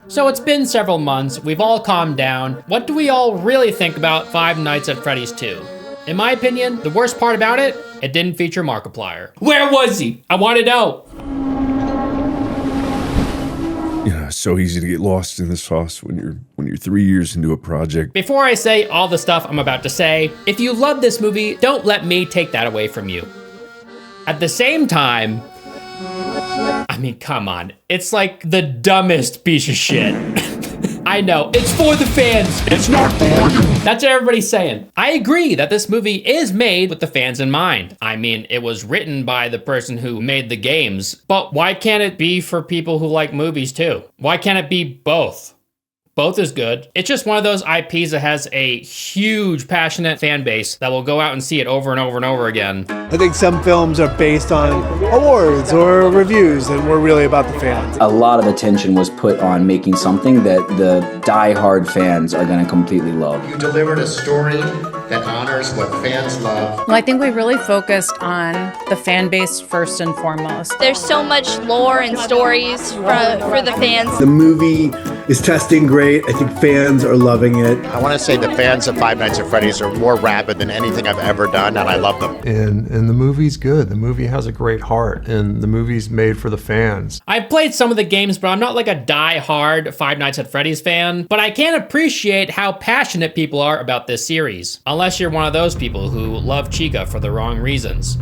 So it's been several months, we've all calmed down. What do we all really think about Five Nights at Freddy's 2? In my opinion, the worst part about it didn't feature Markiplier. Where was he? I want to know. Yeah, so easy to get lost in the sauce when you're 3 years into a project. Before I say all the stuff I'm about to say, if you love this movie, don't let me take that away from you. At the same time, I mean, come on. It's like the dumbest piece of shit. I know, it's for the fans. It's not for you. That's what everybody's saying. I agree that this movie is made with the fans in mind. I mean, it was written by the person who made the games, but why can't it be for people who like movies too? Why can't it be both? Both is good. It's just one of those IPs that has a huge, passionate fan base that will go out and see it over and over and over again. I think some films are based on awards or reviews, and we're really about the fans. A lot of attention was put on making something that the die-hard fans are going to completely love. You delivered a story that honors what fans love. Well, I think we really focused on the fan base first and foremost. There's so much lore and stories for the fans. The movie is testing great. I think fans are loving it. I want to say the fans of Five Nights at Freddy's are more rabid than anything I've ever done, and I love them. And the movie's good. The movie has a great heart, and the movie's made for the fans. I've played some of the games, but I'm not like a die-hard Five Nights at Freddy's fan, but I can appreciate how passionate people are about this series. Unless you're one of those people who love Chica for the wrong reasons.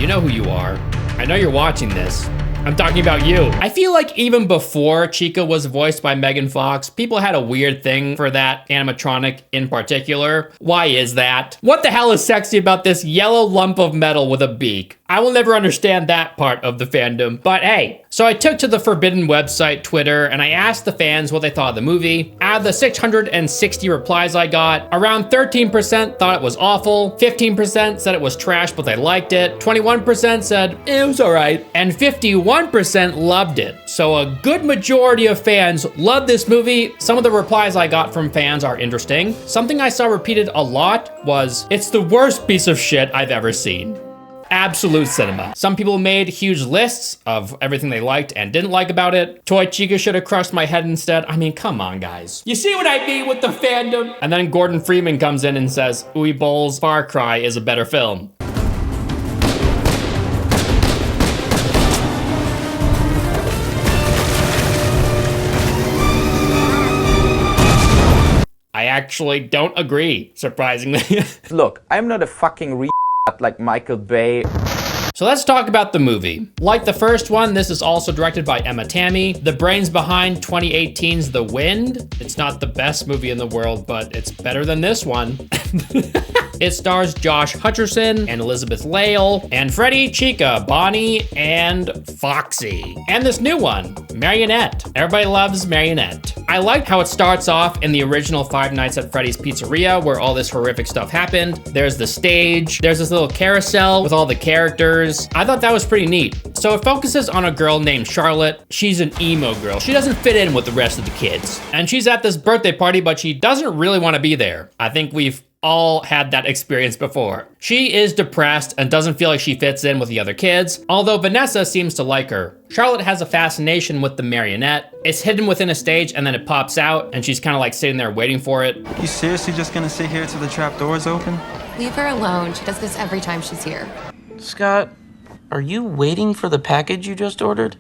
You know who you are. I know you're watching this. I'm talking about you. I feel like even before Chica was voiced by Megan Fox, people had a weird thing for that animatronic in particular. Why is that? What the hell is sexy about this yellow lump of metal with a beak? I will never understand that part of the fandom, but hey. So I took to the Forbidden website, Twitter, and I asked the fans what they thought of the movie. Out of the 660 replies I got, around 13% thought it was awful, 15% said it was trash but they liked it, 21% said it was alright, and 51% loved it. So a good majority of fans loved this movie. Some of the replies I got from fans are interesting. Something I saw repeated a lot was, "It's the worst piece of shit I've ever seen." Absolute cinema. Some people made huge lists of everything they liked and didn't like about it. Toy Chica should have crushed my head instead. I mean, come on, guys. You see what I mean with the fandom? And then Gordon Freeman comes in and says, Uwe Boll's Far Cry is a better film. I actually don't agree, surprisingly. Look, I'm not a fucking like Michael Bay. So let's talk about the movie. Like the first one, this is also directed by Emma Tammy, the brains behind 2018's The Wind. It's not the best movie in the world, but it's better than this one. It stars Josh Hutcherson and Elizabeth Lail and Freddy, Chica, Bonnie, and Foxy. And this new one, Marionette. Everybody loves Marionette. I like how it starts off in the original Five Nights at Freddy's Pizzeria where all this horrific stuff happened. There's the stage, there's this little carousel with all the characters. I thought that was pretty neat. So it focuses on a girl named Charlotte. She's an emo girl. She doesn't fit in with the rest of the kids. And she's at this birthday party, but she doesn't really want to be there. I think we've all had that experience before. She is depressed and doesn't feel like she fits in with the other kids, although Vanessa seems to like her. Charlotte has a fascination with the marionette. It's hidden within a stage and then it pops out and she's kind of like sitting there waiting for it. You seriously just gonna sit here till the trap door's open? Leave her alone. She does this every time she's here. Scott, are you waiting for the package you just ordered?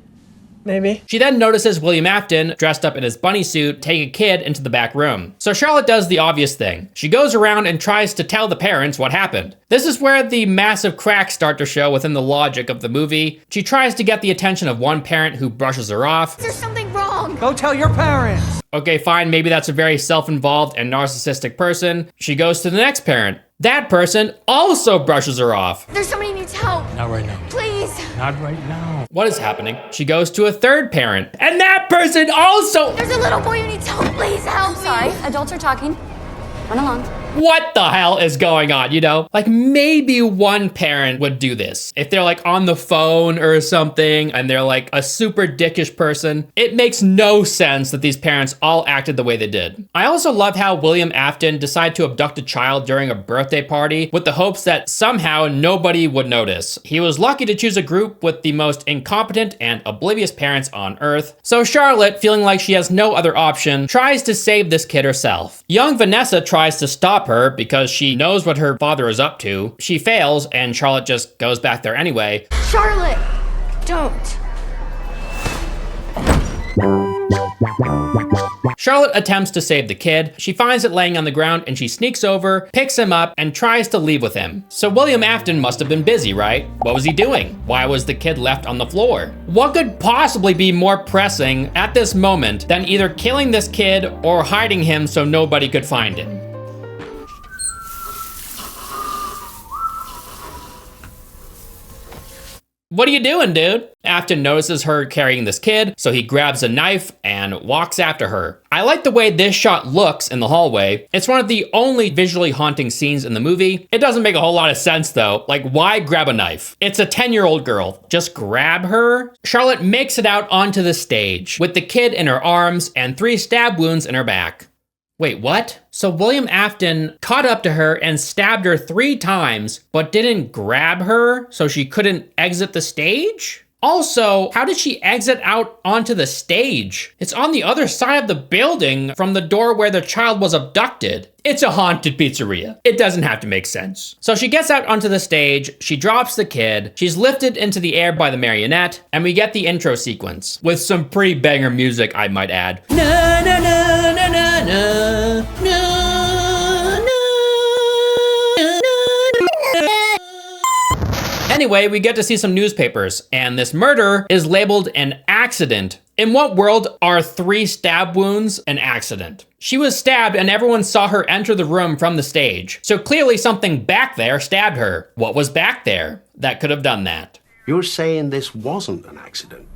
Maybe. She then notices William Afton, dressed up in his bunny suit, take a kid into the back room. So Charlotte does the obvious thing. She goes around and tries to tell the parents what happened. This is where the massive cracks start to show within the logic of the movie. She tries to get the attention of one parent who brushes her off. There's something wrong. Go tell your parents. Okay, fine, maybe that's a very self-involved and narcissistic person. She goes to the next parent. That person also brushes her off. There's somebody who needs help. Not right now. Please. Not right now. What is happening? She goes to a third parent, and that person also— There's a little boy who needs help. Please help me. Sorry, adults are talking. Run along. What the hell is going on, you know? Like, maybe one parent would do this. If they're like on the phone or something and they're like a super dickish person, it makes no sense that these parents all acted the way they did. I also love how William Afton decided to abduct a child during a birthday party with the hopes that somehow nobody would notice. He was lucky to choose a group with the most incompetent and oblivious parents on earth. So Charlotte, feeling like she has no other option, tries to save this kid herself. Young Vanessa tries to stop her because she knows what her father is up to. She fails, and Charlotte just goes back there anyway. Charlotte, don't. Charlotte attempts to save the kid. She finds it laying on the ground and she sneaks over, picks him up, and tries to leave with him. So William Afton must have been busy, right? What was he doing? Why was the kid left on the floor? What could possibly be more pressing at this moment than either killing this kid or hiding him so nobody could find him? What are you doing, dude? Afton notices her carrying this kid, so he grabs a knife and walks after her. I like the way this shot looks in the hallway. It's one of the only visually haunting scenes in the movie. It doesn't make a whole lot of sense though. Like, why grab a knife? It's a 10-year-old girl. Just grab her? Charlotte makes it out onto the stage with the kid in her arms and 3 stab wounds in her back. Wait, what? So William Afton caught up to her and stabbed her 3 times, but didn't grab her so she couldn't exit the stage? Also, how did she exit out onto the stage? It's on the other side of the building from the door where the child was abducted. It's a haunted pizzeria. It doesn't have to make sense. So she gets out onto the stage, she drops the kid, she's lifted into the air by the marionette, and we get the intro sequence with some pretty banger music, I might add. Na na na na na na na. Anyway, we get to see some newspapers, and this murder is labeled an accident. In what world are 3 stab wounds an accident? She was stabbed and everyone saw her enter the room from the stage. So clearly something back there stabbed her. What was back there that could have done that? You're saying this wasn't an accident?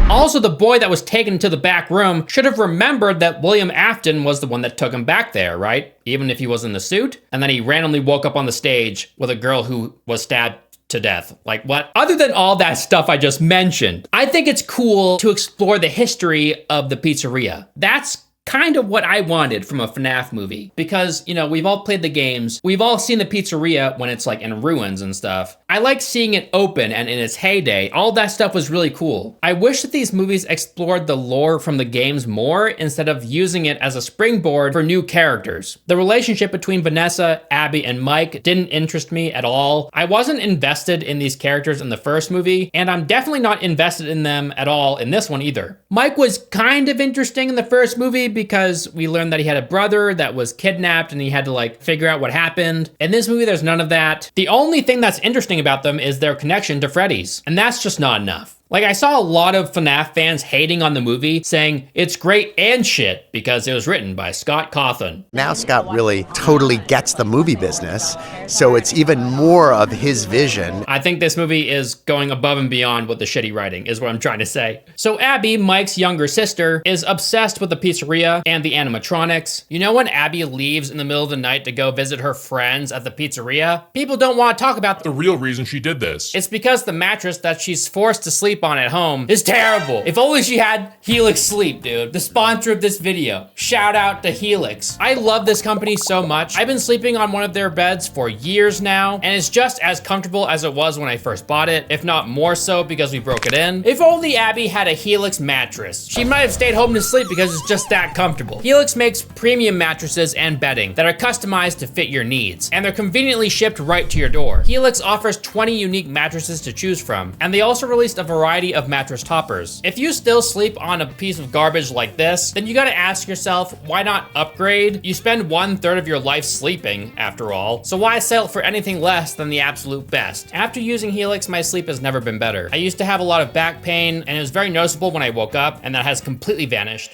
Also, the boy that was taken to the back room should have remembered that William Afton was the one that took him back there, right? Even if he was in the suit? And then he randomly woke up on the stage with a girl who was stabbed to death. Like, what? Other than all that stuff I just mentioned, I think it's cool to explore the history of the pizzeria. That's kind of what I wanted from a FNAF movie. Because, you know, we've all played the games. We've all seen the pizzeria when it's like in ruins and stuff. I like seeing it open and in its heyday. All that stuff was really cool. I wish that these movies explored the lore from the games more instead of using it as a springboard for new characters. The relationship between Vanessa, Abby, and Mike didn't interest me at all. I wasn't invested in these characters in the first movie, and I'm definitely not invested in them at all in this one either. Mike was kind of interesting in the first movie because we learned that he had a brother that was kidnapped and he had to like figure out what happened. In this movie, there's none of that. The only thing that's interesting about them is their connection to Freddy's, and that's just not enough. Like, I saw a lot of FNAF fans hating on the movie, saying it's great and shit because it was written by Scott Cawthon. Now Scott really totally gets the movie business, so it's even more of his vision. I think this movie is going above and beyond with the shitty writing, is what I'm trying to say. So Abby, Mike's younger sister, is obsessed with the pizzeria and the animatronics. You know when Abby leaves in the middle of the night to go visit her friends at the pizzeria? People don't want to talk about the real reason she did this. It's because the mattress that she's forced to sleep on at home is terrible. If only she had Helix Sleep, dude. The sponsor of this video. Shout out to Helix. I love this company so much. I've been sleeping on one of their beds for years now, and it's just as comfortable as it was when I first bought it, if not more so because we broke it in. If only Abby had a Helix mattress. She might have stayed home to sleep because it's just that comfortable. Helix makes premium mattresses and bedding that are customized to fit your needs, and they're conveniently shipped right to your door. Helix offers 20 unique mattresses to choose from, and they also released a variety of mattress toppers. If you still sleep on a piece of garbage like this, then you gotta ask yourself, why not upgrade? You spend 1/3 of your life sleeping, after all, so why settle for anything less than the absolute best? After using Helix, my sleep has never been better. I used to have a lot of back pain, and it was very noticeable when I woke up, and that has completely vanished.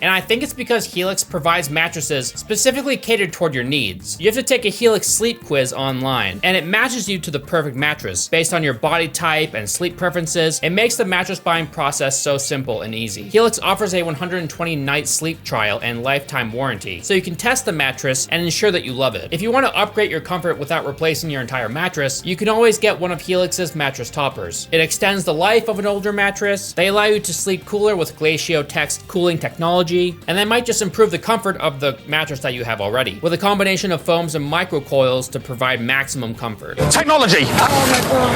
And I think it's because Helix provides mattresses specifically catered toward your needs. You have to take a Helix sleep quiz online, and it matches you to the perfect mattress based on your body type and sleep preferences. It makes the mattress buying process so simple and easy. Helix offers a 120-night sleep trial and lifetime warranty, so you can test the mattress and ensure that you love it. If you want to upgrade your comfort without replacing your entire mattress, you can always get one of Helix's mattress toppers. It extends the life of an older mattress. They allow you to sleep cooler with Glacio-Text cooling technology, and they might just improve the comfort of the mattress that you have already, with a combination of foams and microcoils to provide maximum comfort. Technology!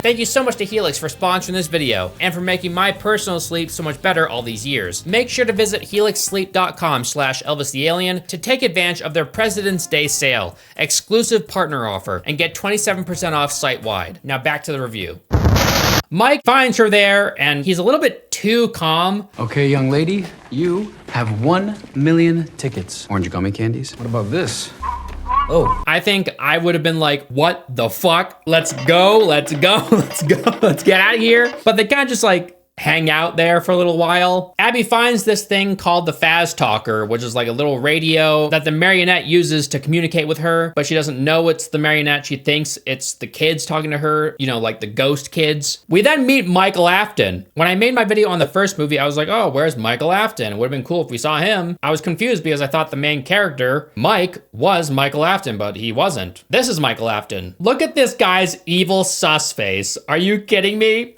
Thank you so much to Helix for sponsoring this video, and for making my personal sleep so much better all these years. Make sure to visit helixsleep.com/ElvisTheAlien to take advantage of their President's Day sale, exclusive partner offer, and get 27% off site-wide. Now back to the review. Mike finds her there, and he's a little bit too calm. Okay, young lady, you have 1 million tickets. Orange gummy candies. What about this? Oh. I think I would have been like, what the fuck? Let's go, let's go, let's go, let's get out of here. But they kind of just like hang out there for a little while. Abby finds this thing called the Faz Talker, which is like a little radio that the marionette uses to communicate with her, but she doesn't know it's the marionette. She thinks it's the kids talking to her, you know, like the ghost kids. We then meet Michael Afton. When I made my video on the first movie, I was like, oh, where's Michael Afton? It would have been cool if we saw him. I was confused because I thought the main character, Mike, was Michael Afton, but he wasn't. This is Michael Afton. Look at this guy's evil sus face. Are you kidding me?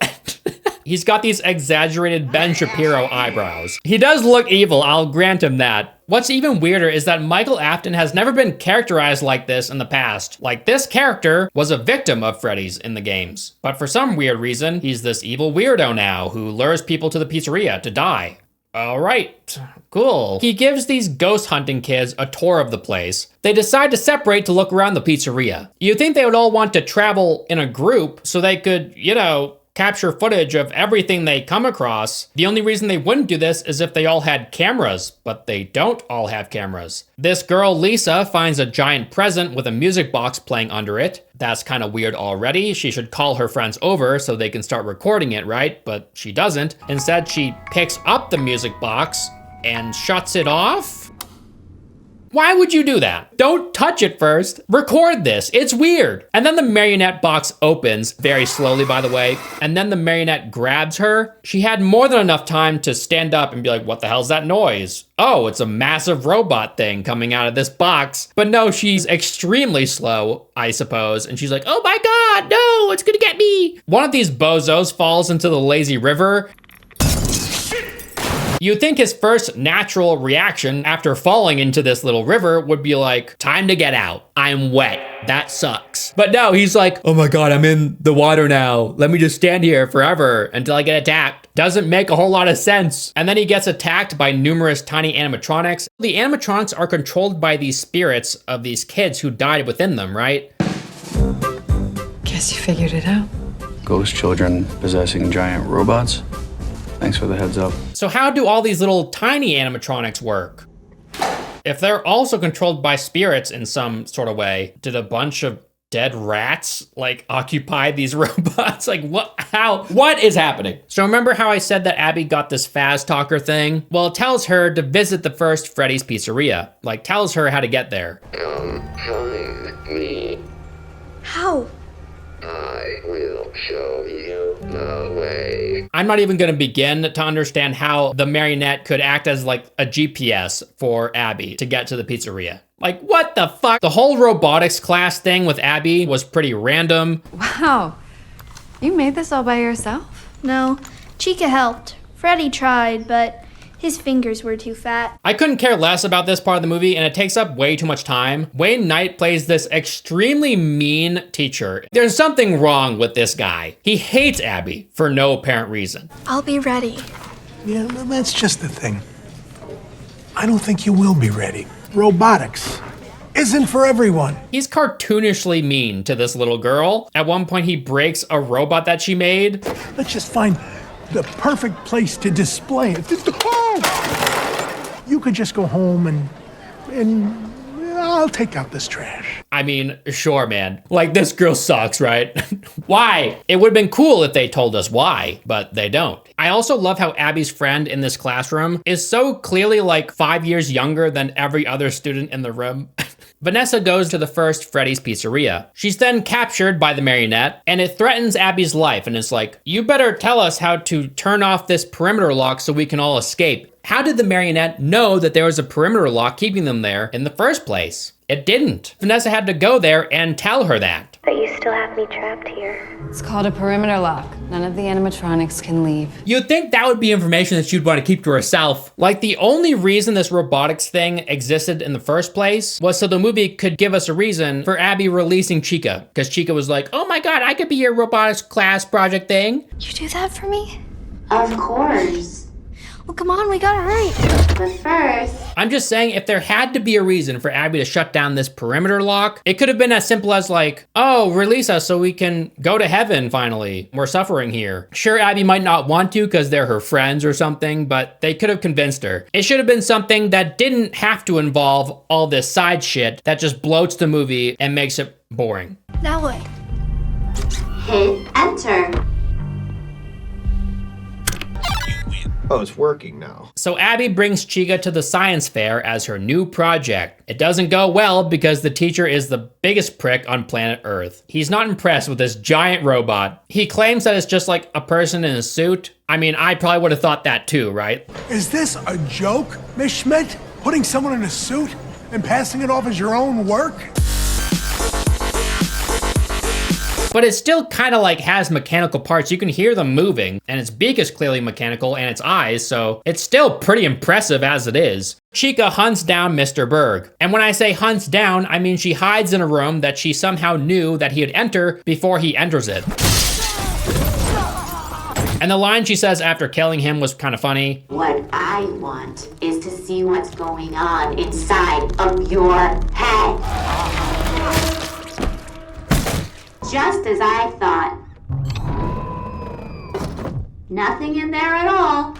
He's got these exaggerated Ben Shapiro eyebrows. He does look evil, I'll grant him that. What's even weirder is that Michael Afton has never been characterized like this in the past. Like, this character was a victim of Freddy's in the games. But for some weird reason, he's this evil weirdo now who lures people to the pizzeria to die. All right, cool. He gives these ghost hunting kids a tour of the place. They decide to separate to look around the pizzeria. You'd think they would all want to travel in a group so they could, you know, capture footage of everything they come across. The only reason they wouldn't do this is if they all had cameras, but they don't all have cameras. This girl, Lisa, finds a giant present with a music box playing under it. That's kind of weird already. She should call her friends over so they can start recording it, right? But she doesn't. Instead, she picks up the music box and shuts it off. Why would you do that? Don't touch it first. Record this. It's weird. And then the marionette box opens, very slowly by the way, and then the marionette grabs her. She had more than enough time to stand up and be like, what the hell's that noise? Oh, it's a massive robot thing coming out of this box. But no, she's extremely slow, I suppose. And she's like, oh my God, no, it's gonna get me. One of these bozos falls into the lazy river. You'd think his first natural reaction after falling into this little river would be like, time to get out. I'm wet. That sucks. But no, he's like, oh my God, I'm in the water now. Let me just stand here forever until I get attacked. Doesn't make a whole lot of sense. And then he gets attacked by numerous tiny animatronics. The animatronics are controlled by these spirits of these kids who died within them, right? Guess you figured it out. Ghost children possessing giant robots? Thanks for the heads up. So how do all these little tiny animatronics work? If they're also controlled by spirits in some sort of way, did a bunch of dead rats like occupy these robots? Like what, how, what is happening? So remember how I said that Abby got this Faz Talker thing? Well, it tells her to visit the first Freddy's Pizzeria. Like tells her how to get there. Come find me. How? I will show you the way. I'm not even gonna begin to understand how the marionette could act as like a GPS for Abby to get to the pizzeria. Like, what the fuck? The whole robotics class thing with Abby was pretty random. Wow, you made this all by yourself? No, Chica helped. Freddy tried, but his fingers were too fat. I couldn't care less about this part of the movie, and it takes up way too much time. Wayne Knight plays this extremely mean teacher. There's something wrong with this guy. He hates Abby for no apparent reason. I'll be ready. Yeah, that's just the thing. I don't think you will be ready. Robotics isn't for everyone. He's cartoonishly mean to this little girl. At one point, he breaks a robot that she made. Let's just find the perfect place to display it. You could just go home and I'll take out this trash. I mean, sure, man. Like, this girl sucks, right? Why? It would have been cool if they told us why, but they don't. I also love how Abby's friend in this classroom is so clearly like 5 years younger than every other student in the room. Vanessa goes to the first Freddy's pizzeria. She's then captured by the marionette, and it threatens Abby's life and is like, you better tell us how to turn off this perimeter lock so we can all escape. How did the marionette know that there was a perimeter lock keeping them there in the first place? It didn't. Vanessa had to go there and tell her that. But you still have me trapped here. It's called a perimeter lock. None of the animatronics can leave. You'd think that would be information that she'd want to keep to herself. Like, the only reason this robotics thing existed in the first place was so the movie could give us a reason for Abby releasing Chica. Because Chica was like, oh my god, I could be your robotics class project thing. You do that for me? Of course. Well, come on, we gotta hurry. But first... I'm just saying, if there had to be a reason for Abby to shut down this perimeter lock, it could have been as simple as like, oh, release us so we can go to heaven finally. We're suffering here. Sure, Abby might not want to because they're her friends or something, but they could have convinced her. It should have been something that didn't have to involve all this side shit that just bloats the movie and makes it boring. Now what? Hit enter. Oh, it's working now. So Abby brings Chica to the science fair as her new project. It doesn't go well because the teacher is the biggest prick on planet Earth. He's not impressed with this giant robot. He claims that it's just like a person in a suit. I mean, I probably would have thought that too, right? Is this a joke, Miss Schmidt? Putting someone in a suit and passing it off as your own work? But it still kind of like has mechanical parts. You can hear them moving, and its beak is clearly mechanical, and its eyes, so it's still pretty impressive as it is. Chica hunts down Mr. Berg. And when I say hunts down, I mean she hides in a room that she somehow knew that he'd enter before he enters it. And the line she says after killing him was kind of funny. What I want is to see what's going on inside of your head. Just as I thought. Nothing in there at all.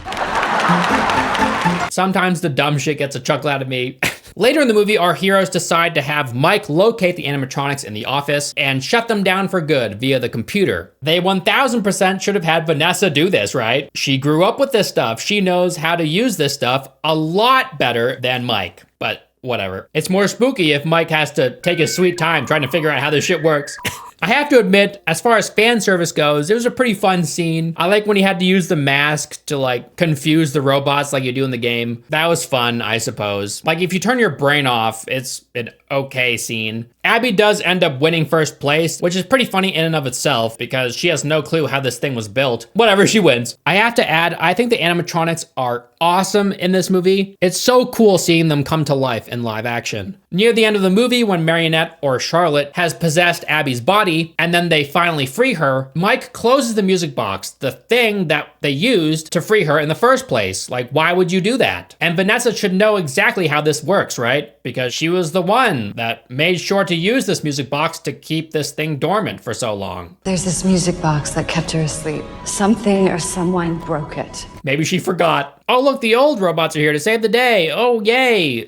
Sometimes the dumb shit gets a chuckle out of me. Later in the movie, our heroes decide to have Mike locate the animatronics in the office and shut them down for good via the computer. They 1000% should have had Vanessa do this, right? She grew up with this stuff. She knows how to use this stuff a lot better than Mike, but whatever. It's more spooky if Mike has to take his sweet time trying to figure out how this shit works. I have to admit, as far as fan service goes, it was a pretty fun scene. I like when he had to use the mask to like confuse the robots like you do in the game. That was fun, I suppose. Like if you turn your brain off, it's an okay scene. Abby does end up winning first place, which is pretty funny in and of itself because she has no clue how this thing was built. Whatever, she wins. I have to add, I think the animatronics are awesome in this movie. It's so cool seeing them come to life in live action. Near the end of the movie, when Marionette, or Charlotte, has possessed Abby's body, and then they finally free her, Mike closes the music box, the thing that they used to free her in the first place. Like, why would you do that? And Vanessa should know exactly how this works, right? Because she was the one that made sure to use this music box to keep this thing dormant for so long. There's this music box that kept her asleep. Something or someone broke it. Maybe she forgot. Oh, look, the old robots are here to save the day. Oh, yay.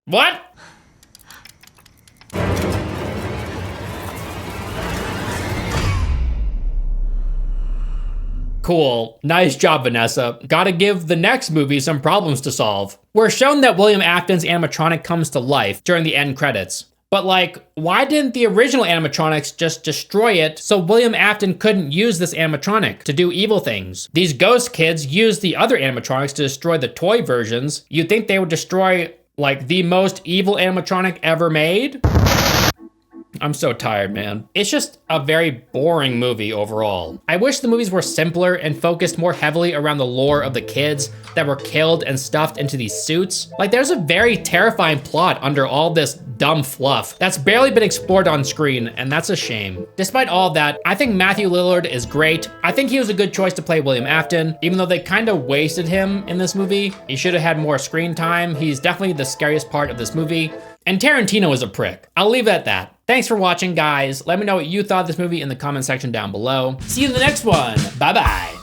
What? Cool. Nice job, Vanessa. Gotta give the next movie some problems to solve. We're shown that William Afton's animatronic comes to life during the end credits. But like, why didn't the original animatronics just destroy it so William Afton couldn't use this animatronic to do evil things? These ghost kids used the other animatronics to destroy the toy versions. You'd think they would destroy like the most evil animatronic ever made? I'm so tired, man. It's just a very boring movie overall. I wish the movies were simpler and focused more heavily around the lore of the kids that were killed and stuffed into these suits. Like, there's a very terrifying plot under all this dumb fluff that's barely been explored on screen, and that's a shame. Despite all that, I think Matthew Lillard is great. I think he was a good choice to play William Afton, even though they kind of wasted him in this movie. He should have had more screen time. He's definitely the scariest part of this movie. And Tarantino is a prick. I'll leave it at that. Thanks for watching, guys. Let me know what you thought of this movie in the comment section down below. See you in the next one. Bye-bye.